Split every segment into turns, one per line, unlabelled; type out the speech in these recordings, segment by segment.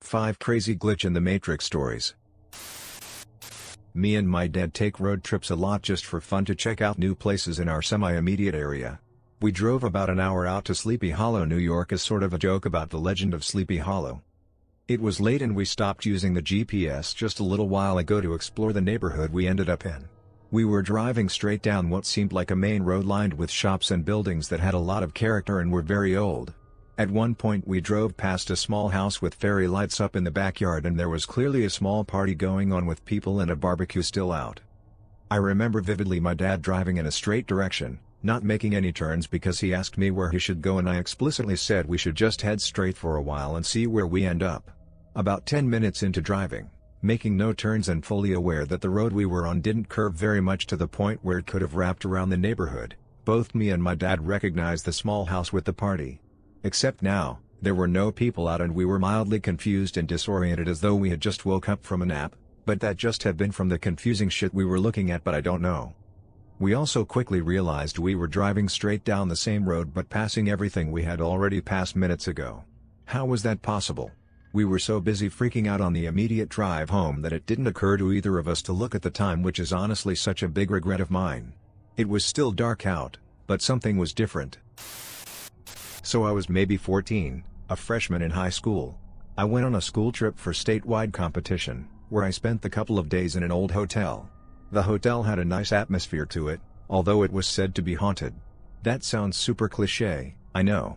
5 Crazy Glitch in the Matrix Stories. Me and my dad take road trips a lot just for fun to check out new places in our semi-immediate area. We drove about an hour out to Sleepy Hollow, New York as sort of a joke about the legend of Sleepy Hollow. It was late and we stopped using the GPS just a little while ago to explore the neighborhood we ended up in. We were driving straight down what seemed like a main road lined with shops and buildings that had a lot of character and were very old. At one point we drove past a small house with fairy lights up in the backyard and there was clearly a small party going on with people and a barbecue still out. I remember vividly my dad driving in a straight direction, not making any turns because he asked me where he should go and I explicitly said we should just head straight for a while and see where we end up. About 10 minutes into driving, making no turns and fully aware that the road we were on didn't curve very much to the point where it could have wrapped around the neighborhood, both me and my dad recognized the small house with the party. Except now, there were no people out and we were mildly confused and disoriented as though we had just woke up from a nap, but that just have been from the confusing shit we were looking at, but I don't know. We also quickly realized we were driving straight down the same road but passing everything we had already passed minutes ago. How was that possible? We were so busy freaking out on the immediate drive home that it didn't occur to either of us to look at the time, which is honestly such a big regret of mine. It was still dark out, but something was different. So I was maybe 14, a freshman in high school. I went on a school trip for statewide competition, where I spent the couple of days in an old hotel. The hotel had a nice atmosphere to it, although it was said to be haunted. That sounds super cliché, I know.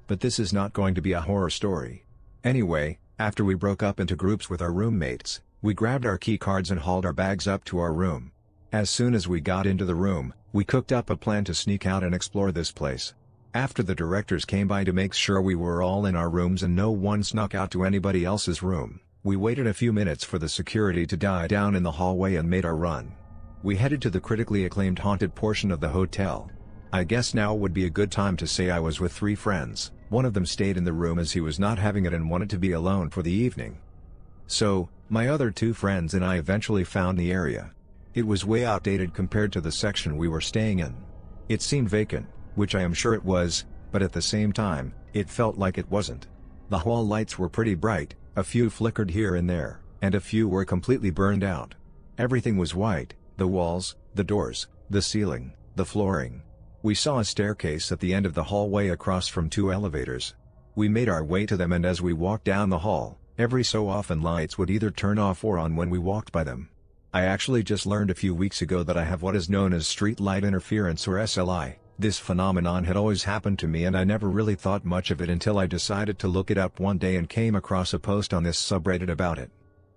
But this is not going to be a horror story. Anyway, after we broke up into groups with our roommates, we grabbed our key cards and hauled our bags up to our room. As soon as we got into the room, we cooked up a plan to sneak out and explore this place. After the directors came by to make sure we were all in our rooms and no one snuck out to anybody else's room, we waited a few minutes for the security to die down in the hallway and made our run. We headed to the critically acclaimed haunted portion of the hotel. I guess now would be a good time to say I was with 3 friends. One of them stayed in the room as he was not having it and wanted to be alone for the evening. So, my other 2 friends and I eventually found the area. It was way outdated compared to the section we were staying in. It seemed vacant, which I am sure it was, but at the same time, it felt like it wasn't. The hall lights were pretty bright, a few flickered here and there, and a few were completely burned out. Everything was white, the walls, the doors, the ceiling, the flooring. We saw a staircase at the end of the hallway across from 2 elevators. We made our way to them and as we walked down the hall, every so often lights would either turn off or on when we walked by them. I actually just learned a few weeks ago that I have what is known as street light interference or SLI. This phenomenon had always happened to me and I never really thought much of it until I decided to look it up one day and came across a post on this subreddit about it.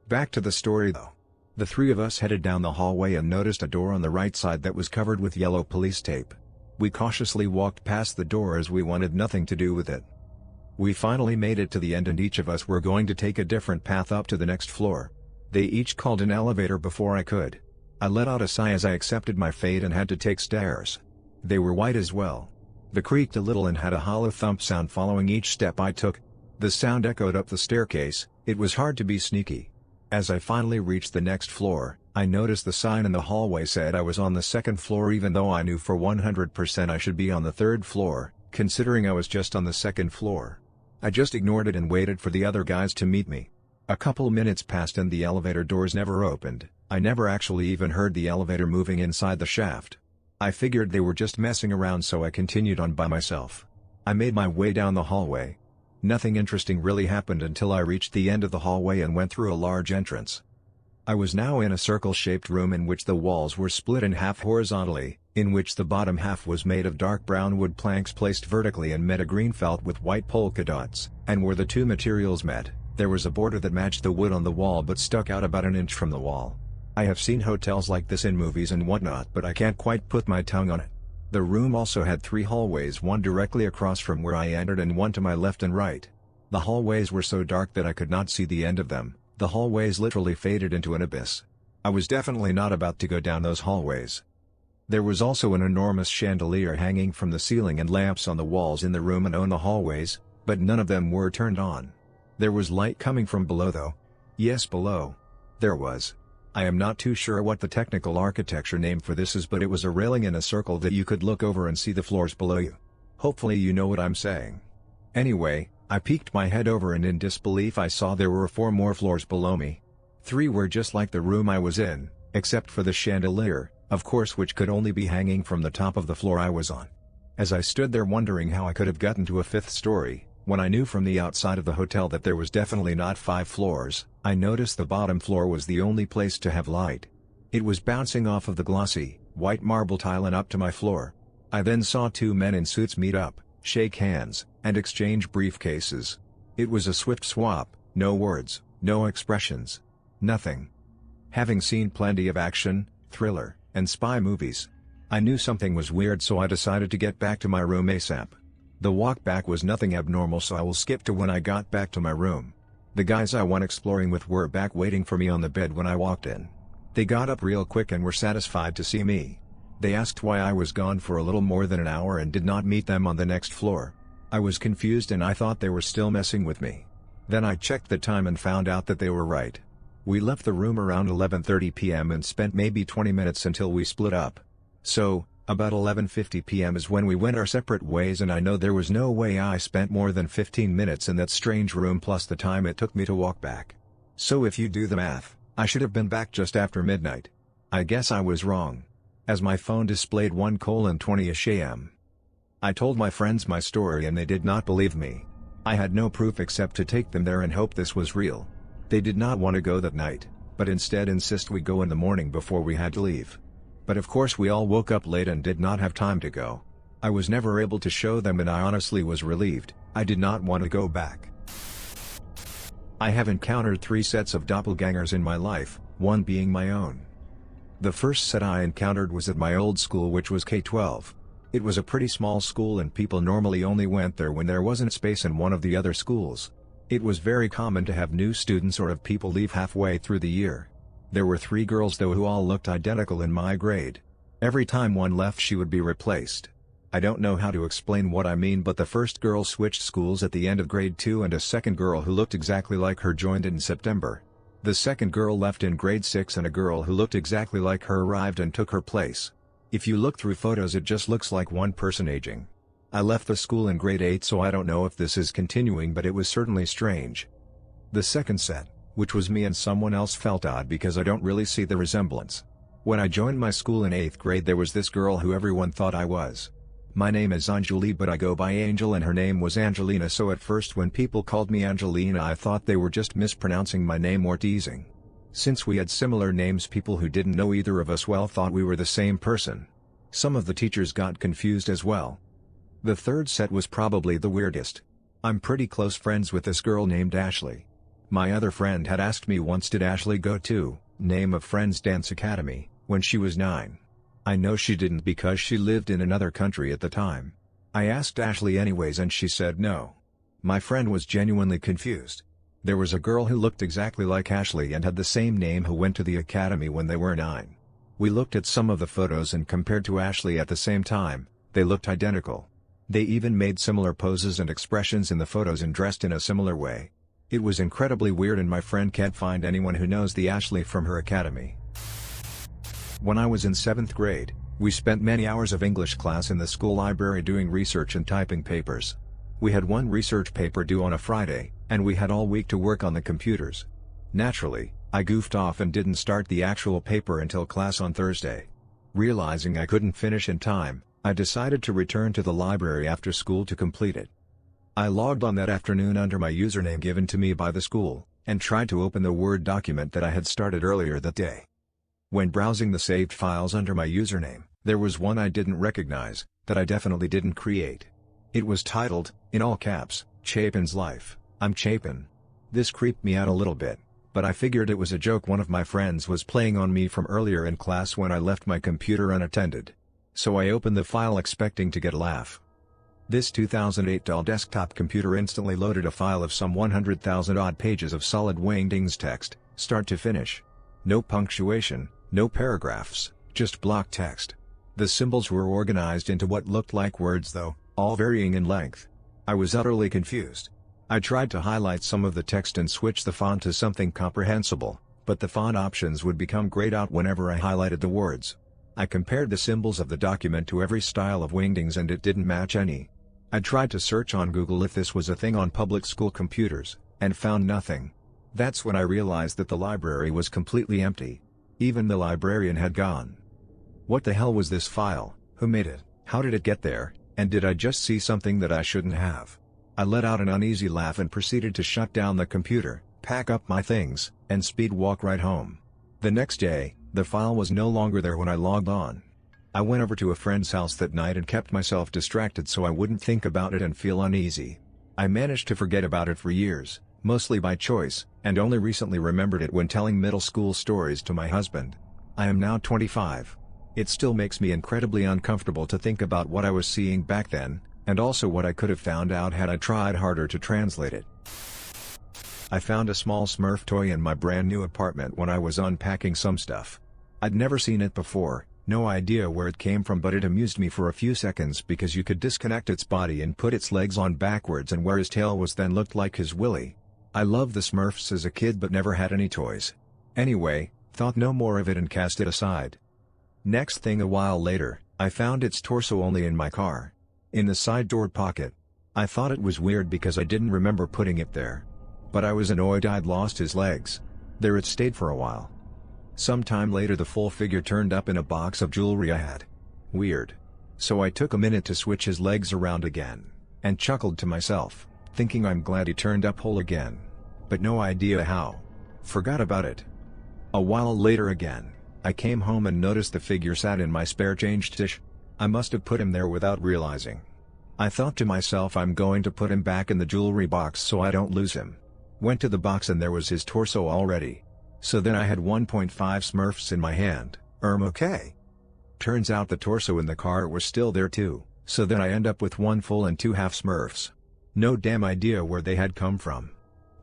Back to the story though. The 3 of us headed down the hallway and noticed a door on the right side that was covered with yellow police tape. We cautiously walked past the door as we wanted nothing to do with it. We finally made it to the end and each of us were going to take a different path up to the next floor. They each called an elevator before I could. I let out a sigh as I accepted my fate and had to take stairs. They were white as well. They creaked a little and had a hollow thump sound following each step I took. The sound echoed up the staircase. It was hard to be sneaky. As I finally reached the next floor, I noticed the sign in the hallway said I was on the 2nd floor even though I knew for 100% I should be on the 3rd floor, considering I was just on the 2nd floor. I just ignored it and waited for the other guys to meet me. A couple minutes passed and the elevator doors never opened. I never actually even heard the elevator moving inside the shaft. I figured they were just messing around so I continued on by myself. I made my way down the hallway. Nothing interesting really happened until I reached the end of the hallway and went through a large entrance. I was now in a circle-shaped room in which the walls were split in half horizontally, in which the bottom half was made of dark brown wood planks placed vertically and met a green felt with white polka dots, and where the 2 materials met, there was a border that matched the wood on the wall but stuck out about an inch from the wall. I have seen hotels like this in movies and whatnot but I can't quite put my tongue on it. The room also had 3 hallways, one directly across from where I entered and one to my left and right. The hallways were so dark that I could not see the end of them. The hallways literally faded into an abyss. I was definitely not about to go down those hallways. There was also an enormous chandelier hanging from the ceiling and lamps on the walls in the room and on the hallways, but none of them were turned on. There was light coming from below though. Yes, below. There was. I am not too sure what the technical architecture name for this is, but it was a railing in a circle that you could look over and see the floors below you. Hopefully you know what I'm saying. Anyway, I peeked my head over and in disbelief I saw there were 4 more floors below me. 3 were just like the room I was in, except for the chandelier, of course, which could only be hanging from the top of the floor I was on. As I stood there wondering how I could have gotten to a 5th story, when I knew from the outside of the hotel that there was definitely not 5 floors, I noticed the bottom floor was the only place to have light. It was bouncing off of the glossy, white marble tile and up to my floor. I then saw 2 men in suits meet up, shake hands, and exchange briefcases. It was a swift swap, no words, no expressions. Nothing. Having seen plenty of action, thriller, and spy movies, I knew something was weird, so I decided to get back to my room ASAP. The walk back was nothing abnormal, so I will skip to when I got back to my room. The guys I went exploring with were back waiting for me on the bed when I walked in. They got up real quick and were satisfied to see me. They asked why I was gone for a little more than an hour and did not meet them on the next floor. I was confused and I thought they were still messing with me. Then I checked the time and found out that they were right. We left the room around 11:30 p.m. and spent maybe 20 minutes until we split up. So, about 11:50 p.m. is when we went our separate ways, and I know there was no way I spent more than 15 minutes in that strange room plus the time it took me to walk back. So if you do the math, I should have been back just after midnight. I guess I was wrong, as my phone displayed 1:20ish a.m. I told my friends my story and they did not believe me. I had no proof except to take them there and hope this was real. They did not want to go that night, but instead insist we go in the morning before we had to leave. But of course we all woke up late and did not have time to go. I was never able to show them and I honestly was relieved. I did not want to go back. I have encountered 3 sets of doppelgangers in my life, one being my own. The first set I encountered was at my old school, which was K-12. It was a pretty small school and people normally only went there when there wasn't space in one of the other schools. It was very common to have new students or have people leave halfway through the year. There were 3 girls though who all looked identical in my grade. Every time one left she would be replaced. I don't know how to explain what I mean, but the first girl switched schools at the end of grade 2 and a second girl who looked exactly like her joined in September. The second girl left in grade 6 and a girl who looked exactly like her arrived and took her place. If you look through photos it just looks like one person aging. I left the school in grade 8, so I don't know if this is continuing, but it was certainly strange. The second set, which was me and someone else, felt odd because I don't really see the resemblance. When I joined my school in 8th grade there was this girl who everyone thought I was. My name is Anjali but I go by Angel and her name was Angelina, so at first when people called me Angelina I thought they were just mispronouncing my name or teasing. Since we had similar names, people who didn't know either of us well thought we were the same person. Some of the teachers got confused as well. The third set was probably the weirdest. I'm pretty close friends with this girl named Ashley. My other friend had asked me once, did Ashley go to Name of Friends Dance Academy when she was 9? I know she didn't because she lived in another country at the time. I asked Ashley anyways and she said no. My friend was genuinely confused. There was a girl who looked exactly like Ashley and had the same name who went to the academy when they were 9. We looked at some of the photos and compared to Ashley at the same time, they looked identical. They even made similar poses and expressions in the photos and dressed in a similar way. It was incredibly weird and my friend can't find anyone who knows the Ashley from her academy. When I was in 7th grade, we spent many hours of English class in the school library doing research and typing papers. We had one research paper due on a Friday, and we had all week to work on the computers. Naturally, I goofed off and didn't start the actual paper until class on Thursday. Realizing I couldn't finish in time, I decided to return to the library after school to complete it. I logged on that afternoon under my username given to me by the school, and tried to open the Word document that I had started earlier that day. When browsing the saved files under my username, there was one I didn't recognize, that I definitely didn't create. It was titled, in all caps, Chapin's Life, I'm Chapin. This creeped me out a little bit, but I figured it was a joke one of my friends was playing on me from earlier in class when I left my computer unattended. So I opened the file expecting to get a laugh. This 2008 Dell desktop computer instantly loaded a file of some 100,000 odd pages of solid wingdings text, start to finish. No punctuation, no paragraphs, just block text. The symbols were organized into what looked like words though, all varying in length. I was utterly confused. I tried to highlight some of the text and switch the font to something comprehensible, but the font options would become grayed out whenever I highlighted the words. I compared the symbols of the document to every style of wingdings and it didn't match any. I tried to search on Google if this was a thing on public school computers, and found nothing. That's when I realized that the library was completely empty. Even the librarian had gone. What the hell was this file? Who made it? How did it get there? And did I just see something that I shouldn't have? I let out an uneasy laugh and proceeded to shut down the computer, pack up my things, and speed walk right home. The next day, the file was no longer there when I logged on. I went over to a friend's house that night and kept myself distracted so I wouldn't think about it and feel uneasy. I managed to forget about it for years, mostly by choice, and only recently remembered it when telling middle school stories to my husband. I am now 25. It still makes me incredibly uncomfortable to think about what I was seeing back then, and also what I could have found out had I tried harder to translate it. I found a small Smurf toy in my brand new apartment when I was unpacking some stuff. I'd never seen it before, no idea where it came from, but it amused me for a few seconds because you could disconnect its body and put its legs on backwards, and where his tail was then looked like his willy. I loved the Smurfs as a kid but never had any toys. Anyway, thought no more of it and cast it aside. Next thing, a while later, I found its torso only in my car. In the side door pocket. I thought it was weird because I didn't remember putting it there. But I was annoyed I'd lost his legs. There it stayed for a while. Sometime later the full figure turned up in a box of jewelry I had. Weird. So I took a minute to switch his legs around again, and chuckled to myself, thinking I'm glad he turned up whole again. But no idea how. Forgot about it. A while later again, I came home and noticed the figure sat in my spare change dish. I must have put him there without realizing. I thought to myself I'm going to put him back in the jewelry box so I don't lose him. Went to the box and there was his torso already. So then I had 1.5 Smurfs in my hand. Okay. Turns out the torso in the car was still there too, so then I end up with 1 full and 2 half Smurfs. No damn idea where they had come from.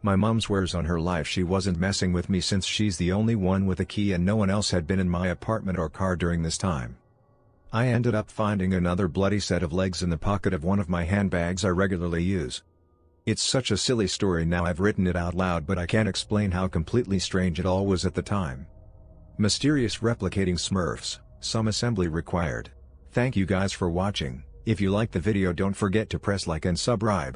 My mom swears on her life she wasn't messing with me since she's the only one with a key and no one else had been in my apartment or car during this time. I ended up finding another bloody set of legs in the pocket of one of my handbags I regularly use. It's such a silly story now I've written it out loud, but I can't explain how completely strange it all was at the time. Mysterious replicating Smurfs, some assembly required. Thank you guys for watching. If you liked the video, don't forget to press like and subscribe.